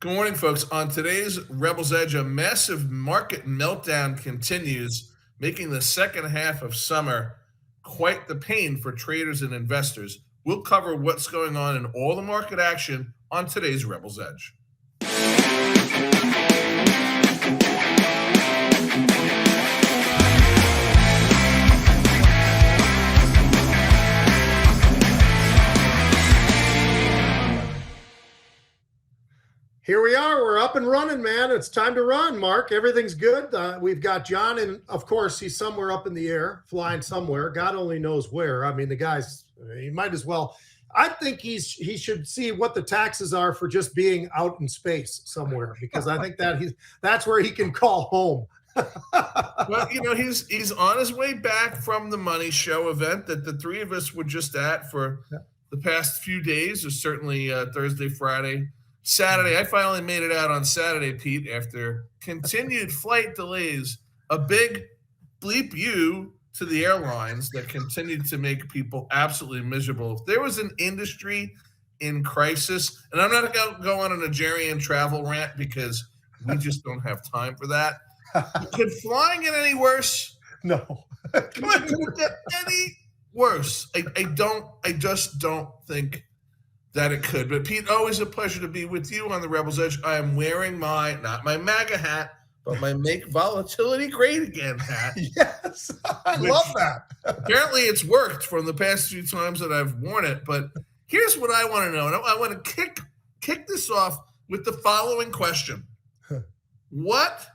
Good morning, folks. On today's Rebel's Edge, a massive market meltdown continues, making the second half of summer quite the pain for traders and investors. We'll cover what's going on in all the market action on today's Rebel's Edge. Here we are. We're up and running, man. It's time to run, Mark. Everything's good. We've got John, and of course, he's somewhere up in the air, flying somewhere. God only knows where. I mean, the guy's, he might as well. I think he should see what the taxes are for just being out in space somewhere, because I think that's where he can call home. Well, he's on his way back from the Money Show event that the three of us were just at for the past few days, or certainly Thursday, Friday, Saturday. I finally made it out on Saturday, Pete, after continued flight delays. A big bleep you to the airlines that continued to make people absolutely miserable. If there was an industry in crisis, and I'm not going to go on a Najarian travel rant because we just don't have time for that. Could flying get any worse? No. Could it get any worse? I just don't think that it could. But Pete, always a pleasure to be with you on the Rebel's Edge. I am wearing not my MAGA hat, but my Make Volatility Great Again hat. Yes, I love that. Apparently it's worked from the past few times that I've worn it. But here's what I want to know. And I want to kick this off with the following question. What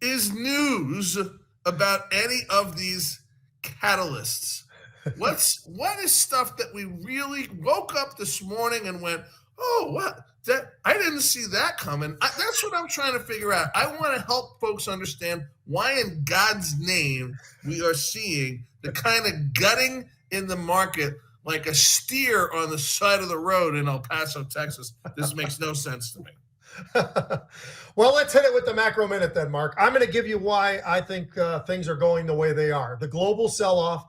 is news about any of these catalysts? What is stuff that we really woke up this morning and went, oh, what? That I didn't see that coming. That's what I'm trying to figure out. I want to help folks understand why in God's name we are seeing the kind of gutting in the market like a steer on the side of the road in El Paso, Texas. This makes no sense to me. Well, let's hit it with the macro minute then, Mark. I'm going to give you why I think things are going the way they are. The global sell-off,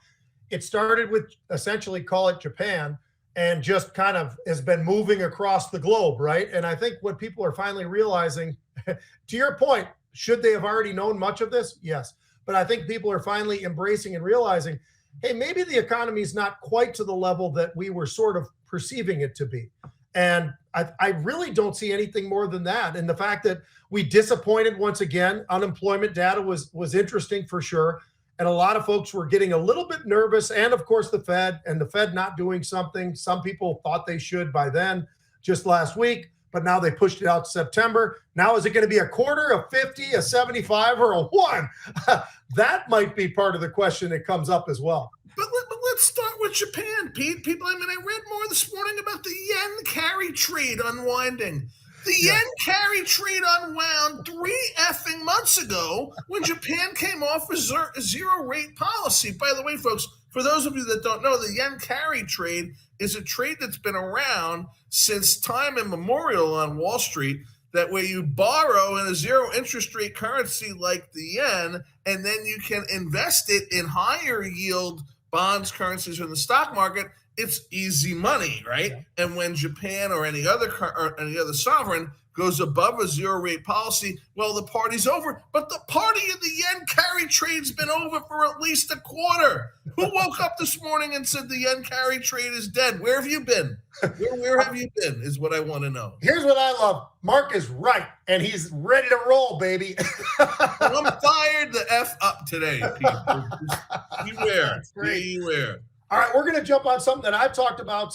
it started with essentially call it Japan, and just kind of has been moving across the globe, right? And I think what people are finally realizing, to your point, should they have already known much of this? Yes. But I think people are finally embracing and realizing, hey, maybe the economy is not quite to the level that we were sort of perceiving it to be. And I really don't see anything more than that. And the fact that we disappointed once again, unemployment data was interesting for sure. And a lot of folks were getting a little bit nervous. And of course, the Fed not doing something. Some people thought they should by then, just last week, but now they pushed it out to September. Now, is it going to be a quarter, a 50, a 75, or a 1? That might be part of the question that comes up as well. But let's start with Japan, Pete. People, I read more this morning about the yen carry trade unwinding. The yen carry trade unwound 3 effing months ago when Japan came off a zero rate policy. By the way, folks, for those of you that don't know, the yen carry trade is a trade that's been around since time immemorial on Wall Street, that way you borrow in a zero interest rate currency like the yen, and then you can invest it in higher yield bonds, currencies, or in the stock market. It's easy money, right? And when Japan or any other sovereign goes above a zero rate policy, well, the party's over. But the party of the yen carry trade's been over for at least a quarter. Who woke up this morning and said the yen carry trade is dead? Where have you been? Where have you been is what I want to know. Here's what I love. Mark is right, and he's ready to roll, baby. I'm fired the F up today, people. Beware. All right, we're going to jump on something that I've talked about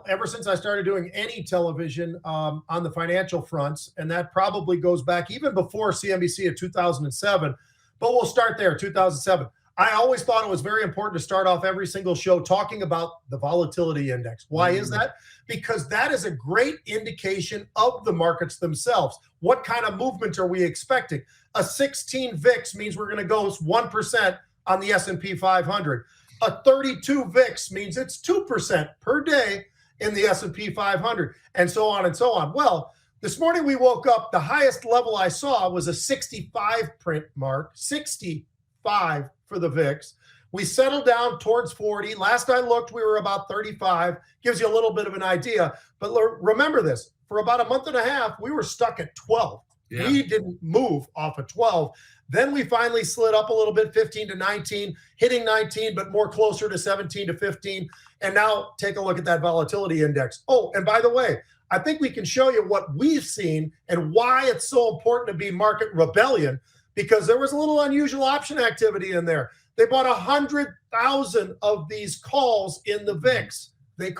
ever since I started doing any television on the financial fronts, and that probably goes back even before CNBC in 2007, but we'll start there, 2007. I always thought it was very important to start off every single show talking about the volatility index. Why is that? Because that is a great indication of the markets themselves. What kind of movement are we expecting? A 16 VIX means we're going to go 1% on the S&P 500. A 32 VIX means it's 2% per day in the S&P 500, and so on and so on. Well, this morning we woke up, the highest level I saw was a 65 print, Mark, 65 for the VIX. We settled down towards 40. Last I looked, we were about 35. Gives you a little bit of an idea. But remember this, for about a month and a half, we were stuck at 12. Yeah. We didn't move off of 12. Then we finally slid up a little bit, 15 to 19, hitting 19, but more closer to 17 to 15. And now take a look at that volatility index. Oh, and by the way, I think we can show you what we've seen and why it's so important to be market rebellion, because there was a little unusual option activity in there. They bought 100,000 of these calls in the VIX. They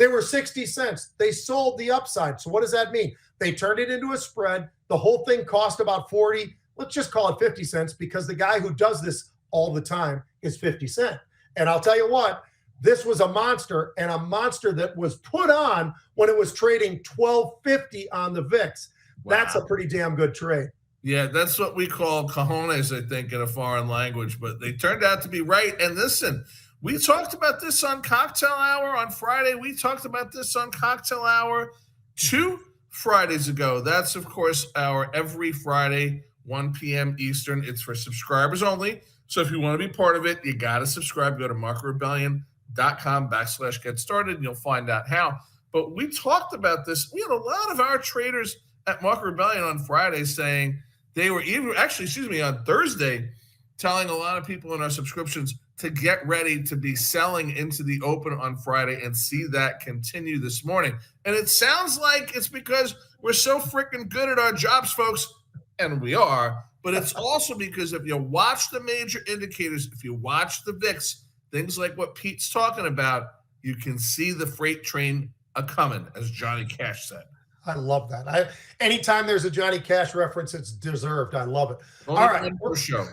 were 60 cents. They sold the upside. So what does that mean? They turned it into a spread. The whole thing cost about 40. Let's just call it 50 cents because the guy who does this all the time is 50 cents. And I'll tell you what, this was a monster, and a monster that was put on when it was trading 12.50 on the VIX. Wow. That's a pretty damn good trade. Yeah, that's what we call cojones, I think, in a foreign language. But they turned out to be right. And listen, we talked about this on Cocktail Hour on Friday. We talked about this on Cocktail Hour 2 Fridays ago. That's, of course, our every Friday, 1 p.m. Eastern. It's for subscribers only. So if you want to be part of it, you got to subscribe. Go to marketrebellion.com/get started, and you'll find out how. But we talked about this. We had a lot of our traders at Market Rebellion on Friday saying they were even, on Thursday, telling a lot of people in our subscriptions to get ready to be selling into the open on Friday and see that continue this morning. And it sounds like it's because we're so freaking good at our jobs, folks, and we are, but it's also because if you watch the major indicators, if you watch the VIX, things like what Pete's talking about, you can see the freight train a-coming, as Johnny Cash said. I love that. Anytime there's a Johnny Cash reference, it's deserved. I love it. Only all right. Show.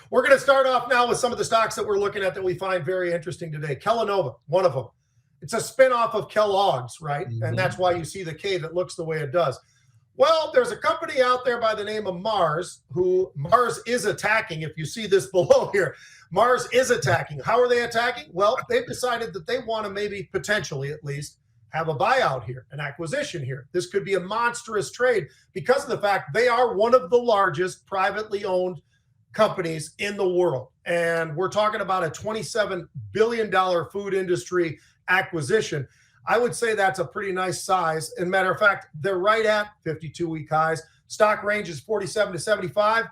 We're going to start off now with some of the stocks that we're looking at that we find very interesting today. Kellanova, one of them. It's a spinoff of Kellogg's, right? Mm-hmm. And that's why you see the K that looks the way it does. Well, there's a company out there by the name of Mars, who Mars is attacking. If you see this below here, Mars is attacking. How are they attacking? Well, they've decided that they want to maybe potentially at least have a buyout here, an acquisition here. This could be a monstrous trade because of the fact they are one of the largest privately owned companies in the world. And we're talking about a $27 billion food industry acquisition. I would say that's a pretty nice size. And matter of fact, they're right at 52-week highs. Stock range is 47 to 75.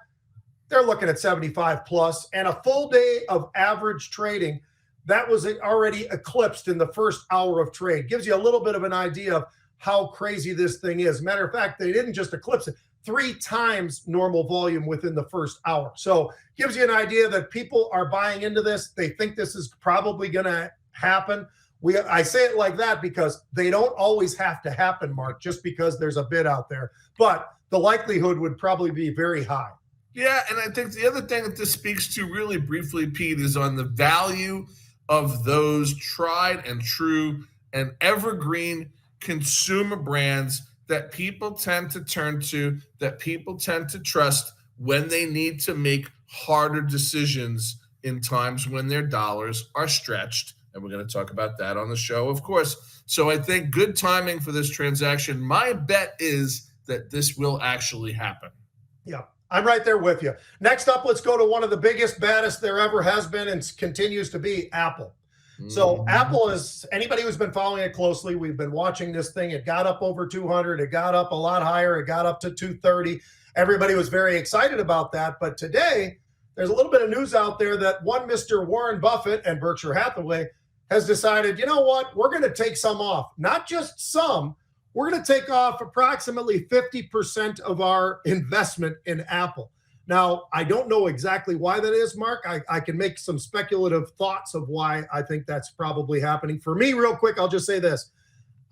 They're looking at 75 plus, and a full day of average trading that was already eclipsed in the first hour of trade. Gives you a little bit of an idea of how crazy this thing is. Matter of fact, they didn't just eclipse it, 3 times normal volume within the first hour. So gives you an idea that people are buying into this. They think this is probably going to happen. I say it like that because they don't always have to happen, Mark, just because there's a bid out there. But the likelihood would probably be very high. Yeah, and I think the other thing that this speaks to really briefly, Pete, is on the value of those tried and true and evergreen consumer brands that people tend to turn to, that people tend to trust when they need to make harder decisions in times when their dollars are stretched. And we're going to talk about that on the show, of course. So I think good timing for this transaction. My bet is that this will actually happen. Yeah, I'm right there with you. Next up, let's go to one of the biggest, baddest there ever has been and continues to be, Apple. So Apple is, anybody who's been following it closely, we've been watching this thing. It got up over 200. It got up a lot higher. It got up to 230. Everybody was very excited about that. But today, there's a little bit of news out there that one Mr. Warren Buffett and Berkshire Hathaway has decided, you know what, we're going to take some off. Not just some, we're going to take off approximately 50% of our investment in Apple. Now, I don't know exactly why that is, Mark. I can make some speculative thoughts of why I think that's probably happening. For me, real quick, I'll just say this.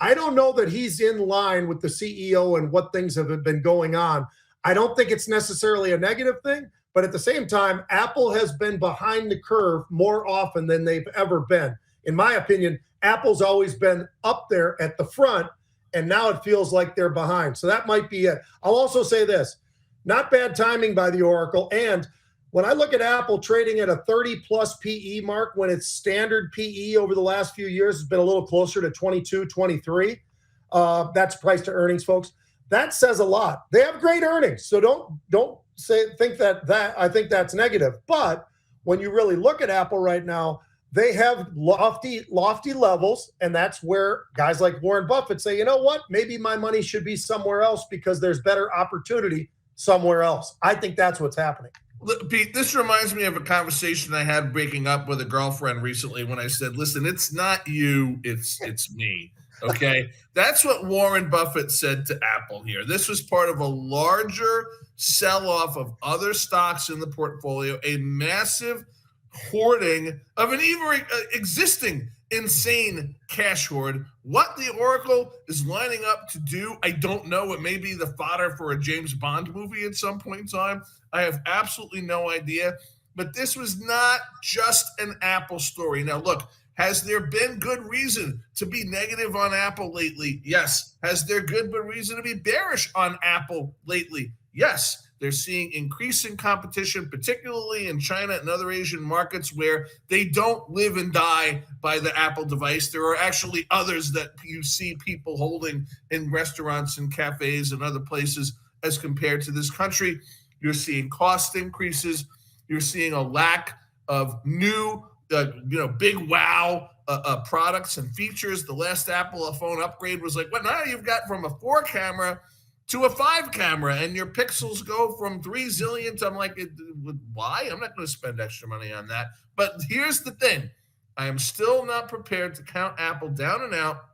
I don't know that he's in line with the CEO and what things have been going on. I don't think it's necessarily a negative thing, but at the same time, Apple has been behind the curve more often than they've ever been. In my opinion, Apple's always been up there at the front, and now it feels like they're behind. So that might be it. I'll also say this. Not bad timing by the Oracle. And when I look at Apple trading at a 30-plus PE mark, when its standard PE over the last few years has been a little closer to 22, 23, that's price to earnings, folks. That says a lot. They have great earnings, so think that I think that's negative. But when you really look at Apple right now, they have lofty levels, and that's where guys like Warren Buffett say, you know what, maybe my money should be somewhere else because there's better opportunity somewhere else. I think that's what's happening. Pete, this reminds me of a conversation I had breaking up with a girlfriend recently when I said, listen, it's not you, it's me. Okay. That's what Warren Buffett said to Apple here. This was part of a larger sell-off of other stocks in the portfolio, a massive hoarding of an even existing insane cash hoard. What the Oracle is lining up to do, I don't know. It may be the fodder for a James Bond movie at some point in time. I have absolutely no idea. But this was not just an Apple story. Now, look, has there been good reason to be negative on Apple lately? Yes. Has there good reason to be bearish on Apple lately? Yes. They're seeing increasing competition, particularly in China and other Asian markets where they don't live and die by the Apple device. There are actually others that you see people holding in restaurants and cafes and other places as compared to this country. You're seeing cost increases. You're seeing a lack of new, big wow products and features. The last Apple phone upgrade was like, well, now you've got from a 4-camera to a 5-camera, and your pixels go from 3 zillion to, I'm like, why? I'm not going to spend extra money on that. But here's the thing. I am still not prepared to count Apple down and out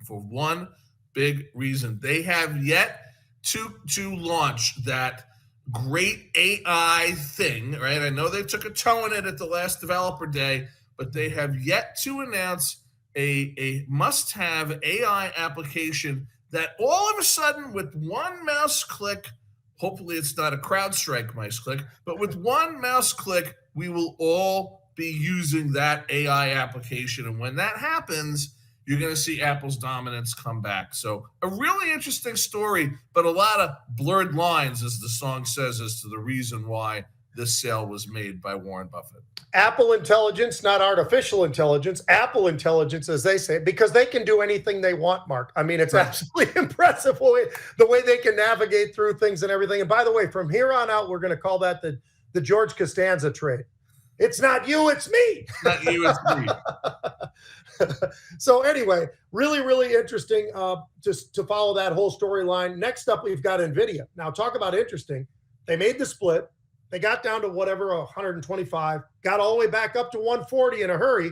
for one big reason. They have yet to launch that great AI thing, right? I know they took a toe in it at the last developer day, but they have yet to announce a must-have AI application that all of a sudden with one mouse click, hopefully it's not a CrowdStrike mouse click, but with one mouse click, we will all be using that AI application. And when that happens, you're going to see Apple's dominance come back. So a really interesting story, but a lot of blurred lines, as the song says, as to the reason why this sale was made by Warren Buffett. Apple intelligence, not artificial intelligence, Apple intelligence, as they say, because they can do anything they want, Mark. I mean, it's absolutely impressive the way they can navigate through things and everything. And by the way, from here on out, we're going to call that the George Costanza trade. It's not you, it's me. Not you, it's me. So anyway, really, really interesting just to follow that whole storyline. Next up, we've got Nvidia. Now, talk about interesting. They made the split. They got down to 125, got all the way back up to 140 in a hurry.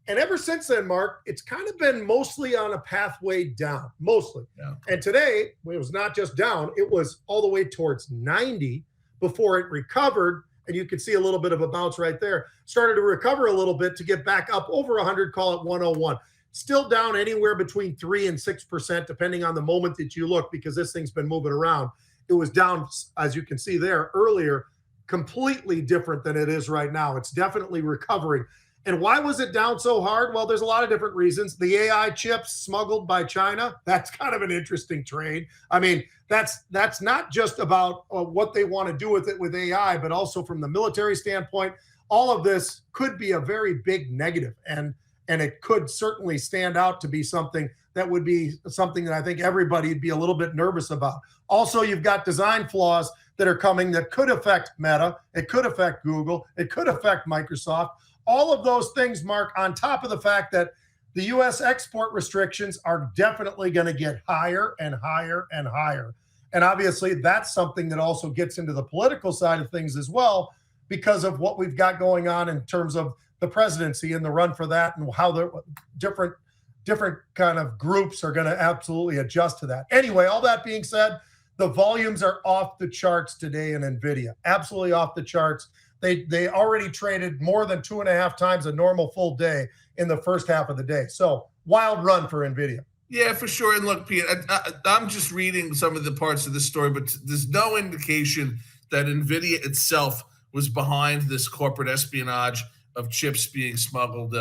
And ever since then, Mark, it's kind of been mostly on a pathway down, mostly. Yeah. And today, it was not just down, it was all the way towards 90 before it recovered. And you can see a little bit of a bounce right there. Started to recover a little bit to get back up over 100, call it 101. Still down anywhere between 3 and 6%, depending on the moment that you look, because this thing's been moving around. It was down, as you can see there earlier, completely different than it is right now. It's definitely recovering. And why was it down so hard? Well, there's a lot of different reasons. The AI chips smuggled by China, that's kind of an interesting trade. I mean, that's not just about what they want to do with it with AI, but also from the military standpoint. All of this could be a very big negative, and it could certainly stand out to be something that would be something that I think everybody would be a little bit nervous about. Also, you've got design flaws that are coming that could affect Meta. It could affect Google. It could affect Microsoft. All of those things, Mark, on top of the fact that the U.S. export restrictions are definitely going to get higher and higher and higher. And obviously, that's something that also gets into the political side of things as well, because of what we've got going on in terms of the presidency and the run for that, and how the different kind of groups are going to absolutely adjust to that. Anyway, all that being said, the volumes are off the charts today in Nvidia, absolutely off the charts. They already traded more than 2.5 times a normal full day in the first half of the day. So wild run for Nvidia. Yeah, for sure. And look, Pete, I'm just reading some of the parts of this story, but there's no indication that Nvidia itself was behind this corporate espionage of chips being smuggled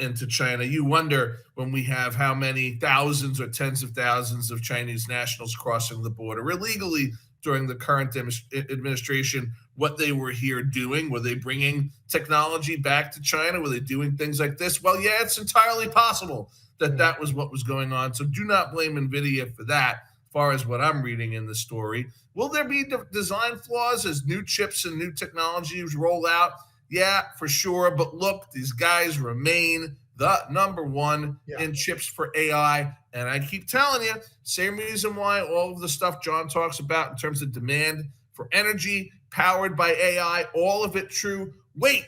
into China. You wonder, when we have how many thousands or tens of thousands of Chinese nationals crossing the border illegally during the current administration, what they were here doing. Were they bringing technology back to China? Were they doing things like this? Well, yeah, it's entirely possible that was what was going on. So do not blame Nvidia for that, as far as what I'm reading in the story. Will there be design flaws as new chips and new technologies roll out? Yeah, for sure. But look, these guys remain the number one in chips for AI. And I keep telling you, same reason why all of the stuff John talks about in terms of demand for energy powered by AI, all of it true. Wait,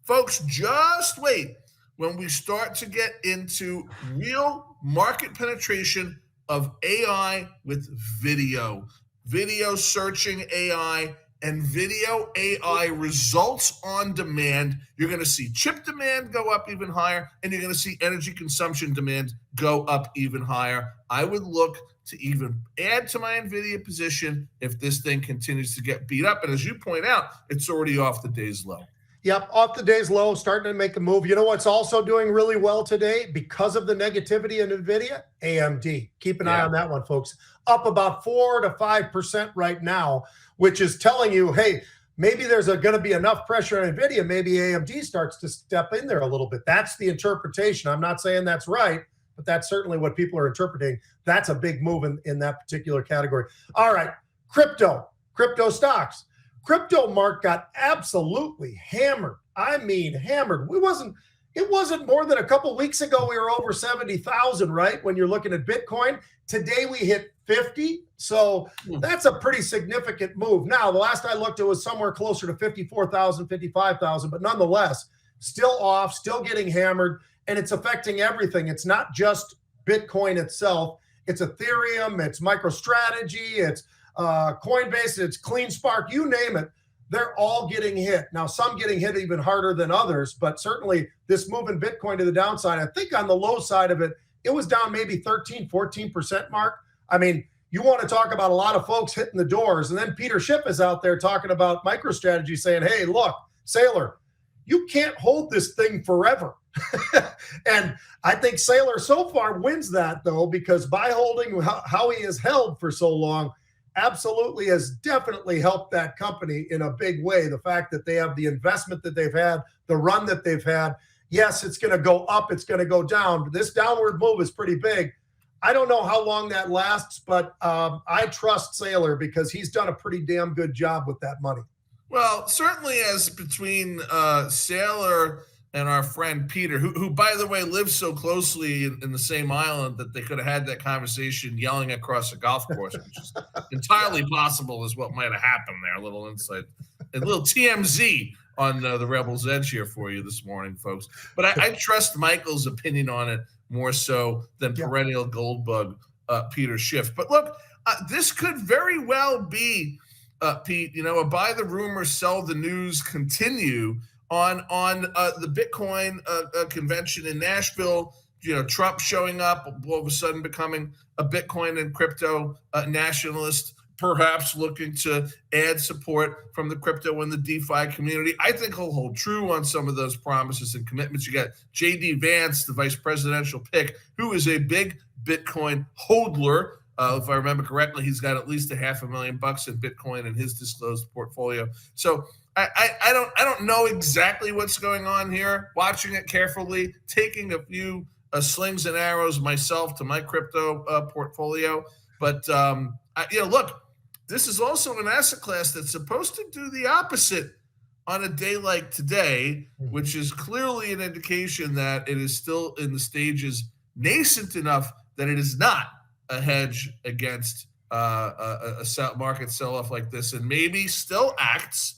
folks, just wait. When we start to get into real market penetration of AI with video searching AI, and video AI results on demand, you're going to see chip demand go up even higher, and you're going to see energy consumption demand go up even higher. I would look to even add to my Nvidia position if this thing continues to get beat up. And as you point out, it's already off the day's low. Yep, off the day's low, starting to make a move. You know what's also doing really well today because of the negativity in Nvidia? AMD. Keep an eye on that one, folks. Up about 4 to 5% right now, which is telling you, hey, maybe there's going to be enough pressure on Nvidia. Maybe AMD starts to step in there a little bit. That's the interpretation. I'm not saying that's right, but that's certainly what people are interpreting. That's a big move in that particular category. All right, crypto stocks. Crypto Mark got absolutely hammered. I mean, hammered. It wasn't more than a couple weeks ago we were over 70,000, right? When you're looking at Bitcoin. Today we hit 50. So that's a pretty significant move. Now, the last I looked, it was somewhere closer to 54,000, 55,000, but nonetheless, still off, still getting hammered, and it's affecting everything. It's not just Bitcoin itself. It's Ethereum, it's MicroStrategy, it's Coinbase, it's CleanSpark, you name it. They're all getting hit. Now, some getting hit even harder than others, but certainly this move in Bitcoin to the downside, I think on the low side of it, it was down maybe 13, 14%, Mark. I mean, you want to talk about a lot of folks hitting the doors. And then Peter Schiff is out there talking about MicroStrategy saying, hey, look, Saylor, you can't hold this thing forever. And I think Saylor so far wins that, though, because by holding how he has held for so long, absolutely has definitely helped that company in a big way. The fact that they have the investment that they've had, the run that they've had. Yes, it's going to go up, it's going to go down, but this downward move is pretty big. I don't know how long that lasts, but I trust Saylor because he's done a pretty damn good job with that money. Well, certainly as between Saylor and our friend Peter, who by the way, lives so closely in the same island that they could have had that conversation yelling across a golf course, which is entirely possible is what might have happened there. A little insight, a little TMZ on the Rebel's Edge here for you this morning, folks. But I trust Michael's opinion on it more so than perennial gold bug Peter Schiff. But look, this could very well be, Pete, a buy the rumor, sell the news continue on the Bitcoin convention in Nashville. Trump showing up, all of a sudden becoming a Bitcoin and crypto nationalist, perhaps looking to add support from the crypto and the DeFi community. I think he'll hold true on some of those promises and commitments. You got J.D. Vance, the vice presidential pick, who is a big Bitcoin hodler. If I remember correctly, he's got at least $500,000 in Bitcoin in his disclosed portfolio. So I don't know exactly what's going on here. Watching it carefully, taking a few slings and arrows myself to my crypto portfolio. But look, this is also an asset class that's supposed to do the opposite on a day like today, which is clearly an indication that it is still in the stages nascent enough that it is not a hedge against a market sell-off like this, and maybe still acts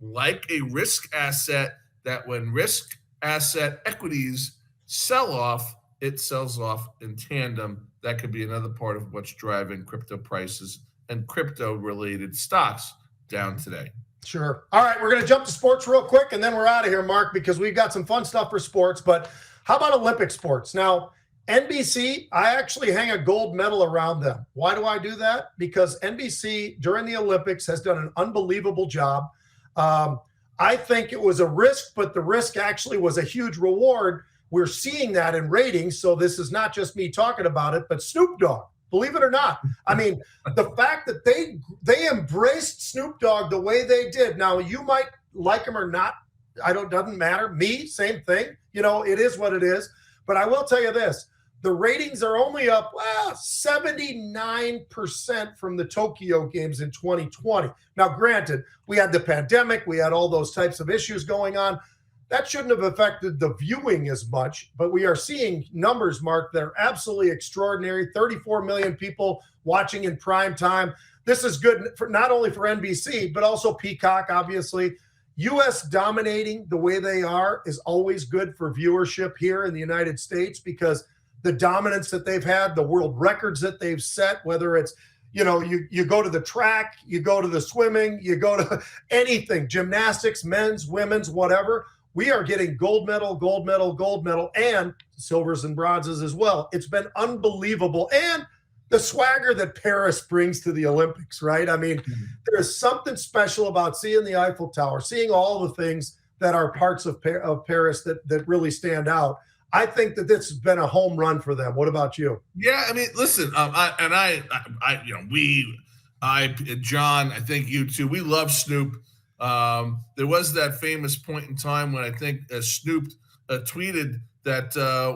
like a risk asset that when risk asset equities sell off, it sells off in tandem. That could be another part of what's driving crypto prices and crypto-related stocks down today. Sure. All right, we're going to jump to sports real quick, and then we're out of here, Mark, because we've got some fun stuff for sports. But how about Olympic sports? Now, NBC, I actually hang a gold medal around them. Why do I do that? Because NBC during the Olympics has done an unbelievable job. I think it was a risk, but the risk actually was a huge reward. We're seeing that in ratings. So this is not just me talking about it, but Snoop Dogg, believe it or not. I mean, the fact that they embraced Snoop Dogg the way they did. Now, you might like him or not. Doesn't matter. Me, same thing. It is what it is. But I will tell you this. The ratings are only up 79% from the Tokyo games in 2020. Now, granted, we had the pandemic, we had all those types of issues going on. That shouldn't have affected the viewing as much, but we are seeing numbers, Mark, that are absolutely extraordinary. 34 million people watching in prime time. This is good for not only for NBC, but also Peacock, obviously. U.S. dominating the way they are is always good for viewership here in the United States because the dominance that they've had, the world records that they've set, whether it's, you go to the track, you go to the swimming, you go to anything, gymnastics, men's, women's, whatever. We are getting gold medal, and silvers and bronzes as well. It's been unbelievable. And the swagger that Paris brings to the Olympics, right? I mean, there is something special about seeing the Eiffel Tower, seeing all the things that are parts of Paris that really stand out. I think that this has been a home run for them. What about you? Yeah, I mean, listen, John, I think you too. We love Snoop. There was that famous point in time when I think Snoop tweeted that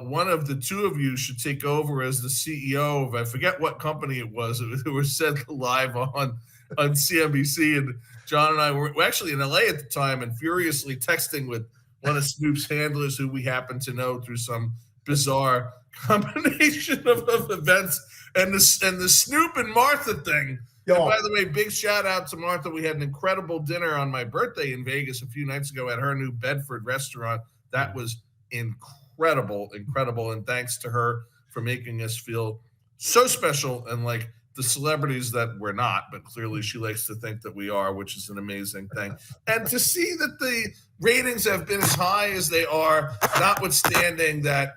one of the two of you should take over as the CEO of, I forget what company it was. It was said live on CNBC, and John and I were actually in LA at the time and furiously texting with one of Snoop's handlers who we happen to know through some bizarre combination of events, and the Snoop and Martha thing. And by the way, big shout out to Martha. We had an incredible dinner on my birthday in Vegas a few nights ago at her New Bedford restaurant. That was incredible. And thanks to her for making us feel so special and like the celebrities that we're not, but clearly she likes to think that we are, which is an amazing thing. And to see that the ratings have been as high as they are, notwithstanding that,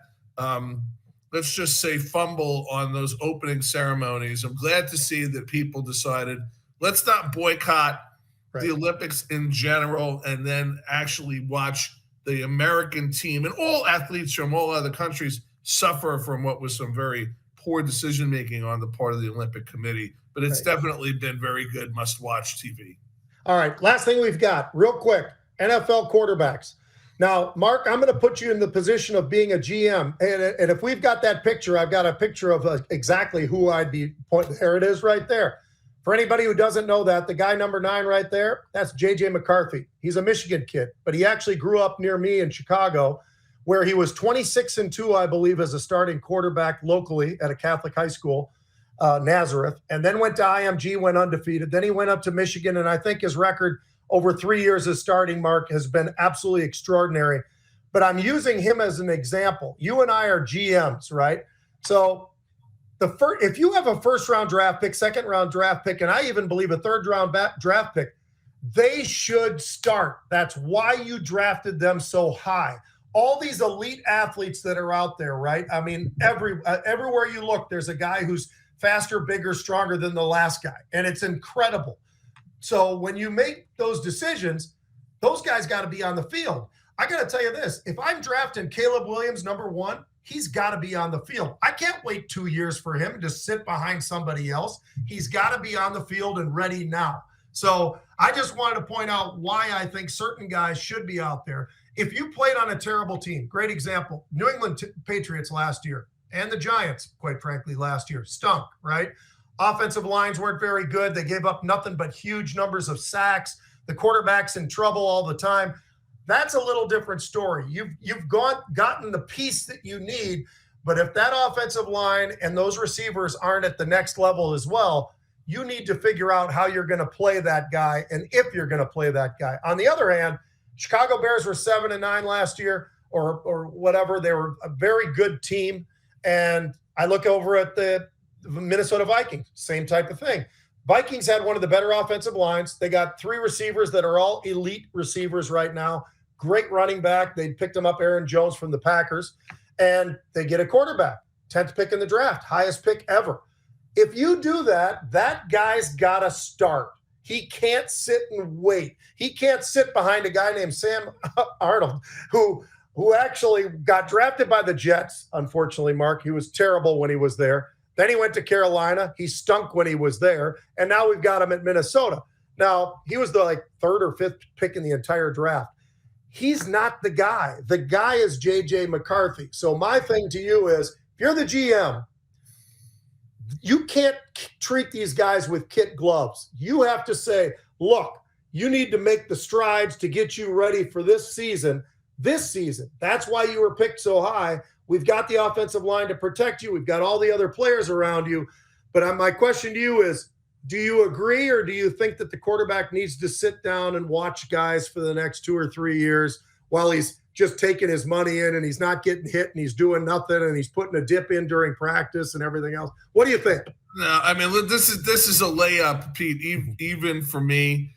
let's just say, fumble on those opening ceremonies. I'm glad to see that people decided, let's not boycott the Olympics in general and then actually watch the American team and all athletes from all other countries suffer from what was some very poor decision-making on the part of the Olympic Committee. But it's definitely been very good must-watch TV. All right, last thing we've got, real quick, NFL quarterbacks. Now, Mark, I'm going to put you in the position of being a GM. And if we've got that picture, I've got a picture of exactly who I'd be pointing. There it is right there. For anybody who doesn't know that, the guy number 9 right there, that's J.J. McCarthy. He's a Michigan kid, but he actually grew up near me in Chicago, where he was 26-2, I believe, as a starting quarterback locally at a Catholic high school, Nazareth, and then went to IMG, went undefeated. Then he went up to Michigan, and I think his record over 3 years as starting, Mark, has been absolutely extraordinary. But I'm using him as an example. You and I are GMs, right? So if you have a first-round draft pick, second-round draft pick, and I even believe a third-round draft pick, they should start. That's why you drafted them so high. All these elite athletes that are out there, right? I mean, everywhere you look, there's a guy who's faster, bigger, stronger than the last guy, and it's incredible. So when you make those decisions, those guys got to be on the field. I got to tell you this. If I'm drafting Caleb Williams, number 1, he's got to be on the field. I can't wait 2 years for him to sit behind somebody else. He's got to be on the field and ready now. So I just wanted to point out why I think certain guys should be out there. If you played on a terrible team, great example, New England Patriots last year and the Giants, quite frankly, last year, stunk, right? Offensive lines weren't very good. They gave up nothing but huge numbers of sacks. The quarterback's in trouble all the time. That's a little different story. You've gotten the piece that you need, but if that offensive line and those receivers aren't at the next level as well, you need to figure out how you're going to play that guy and if you're going to play that guy. On the other hand, Chicago Bears were 7-9 last year or whatever. They were a very good team. And I look over at the Minnesota Vikings, same type of thing. Vikings had one of the better offensive lines. They got 3 receivers that are all elite receivers right now. Great running back. They picked him up, Aaron Jones from the Packers. And they get a quarterback, 10th pick in the draft, highest pick ever. If you do that, that guy's got to start. He can't sit and wait. He can't sit behind a guy named Sam Arnold, who actually got drafted by the Jets, unfortunately, Mark. He was terrible when he was there. Then he went to Carolina. He stunk when he was there. And now we've got him at Minnesota. Now, he was the 3rd or 5th pick in the entire draft. He's not the guy. The guy is J.J. McCarthy. So my thing to you is, If you're the GM, you can't treat these guys with kid gloves. You have to say, look, you need to make the strides to get you ready for this season. This season. That's why you were picked so high. We've got the offensive line to protect you. We've got all the other players around you. But my question to you is, do you agree, or do you think that the quarterback needs to sit down and watch guys for the next 2 or 3 years while he's just taking his money in and he's not getting hit and he's doing nothing and he's putting a dip in during practice and everything else? What do you think? No, I mean, this is a layup, Pete, even for me.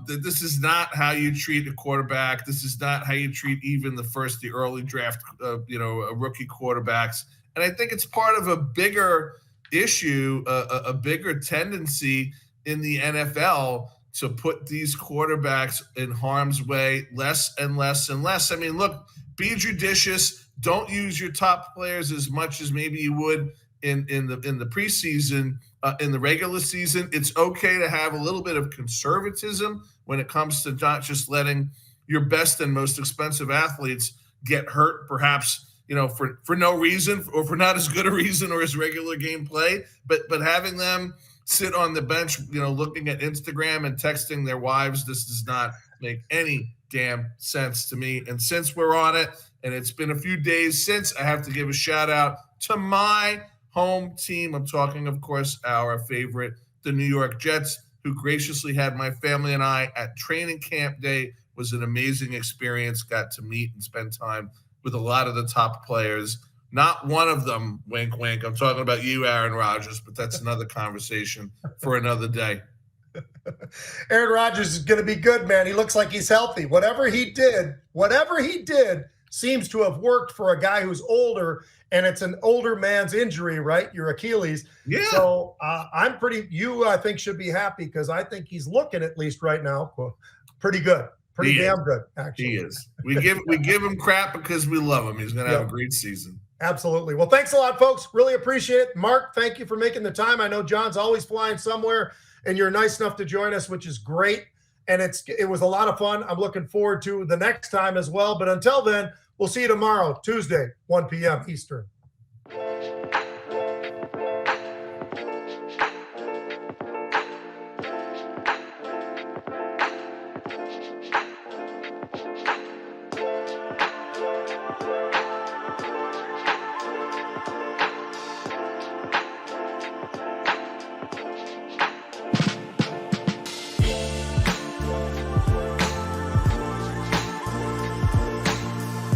This is not how you treat a quarterback. This is not how you treat even the early draft, rookie quarterbacks. And I think it's part of a bigger issue, a bigger tendency in the NFL to put these quarterbacks in harm's way less and less and less. I mean, look, be judicious. Don't use your top players as much as maybe you would in the preseason. In the regular season, it's okay to have a little bit of conservatism when it comes to not just letting your best and most expensive athletes get hurt, perhaps, for no reason or for not as good a reason or as regular game play, but having them sit on the bench, looking at Instagram and texting their wives. This does not make any damn sense to me. And since we're on it, and it's been a few days since, I have to give a shout out to my home team. I'm talking, of course, our favorite, the New York Jets, who graciously had my family and I at training camp day. It was an amazing experience. Got to meet and spend time with a lot of the top players. Not one of them, wink, wink. I'm talking about you, Aaron Rodgers, but that's another conversation for another day. Aaron Rodgers is going to be good, man. He looks like he's healthy. Whatever he did seems to have worked for a guy who's older, and it's an older man's injury, right? Your Achilles. Yeah. So I think should be happy, because I think he's looking, at least right now, pretty good. Pretty damn good, actually. He is. We give him crap because we love him. He's going to have a great season. Absolutely. Well, thanks a lot, folks. Really appreciate it. Mark, thank you for making the time. I know John's always flying somewhere, and you're nice enough to join us, which is great. And it was a lot of fun. I'm looking forward to the next time as well. But until then, we'll see you tomorrow, Tuesday, 1 p.m. Eastern.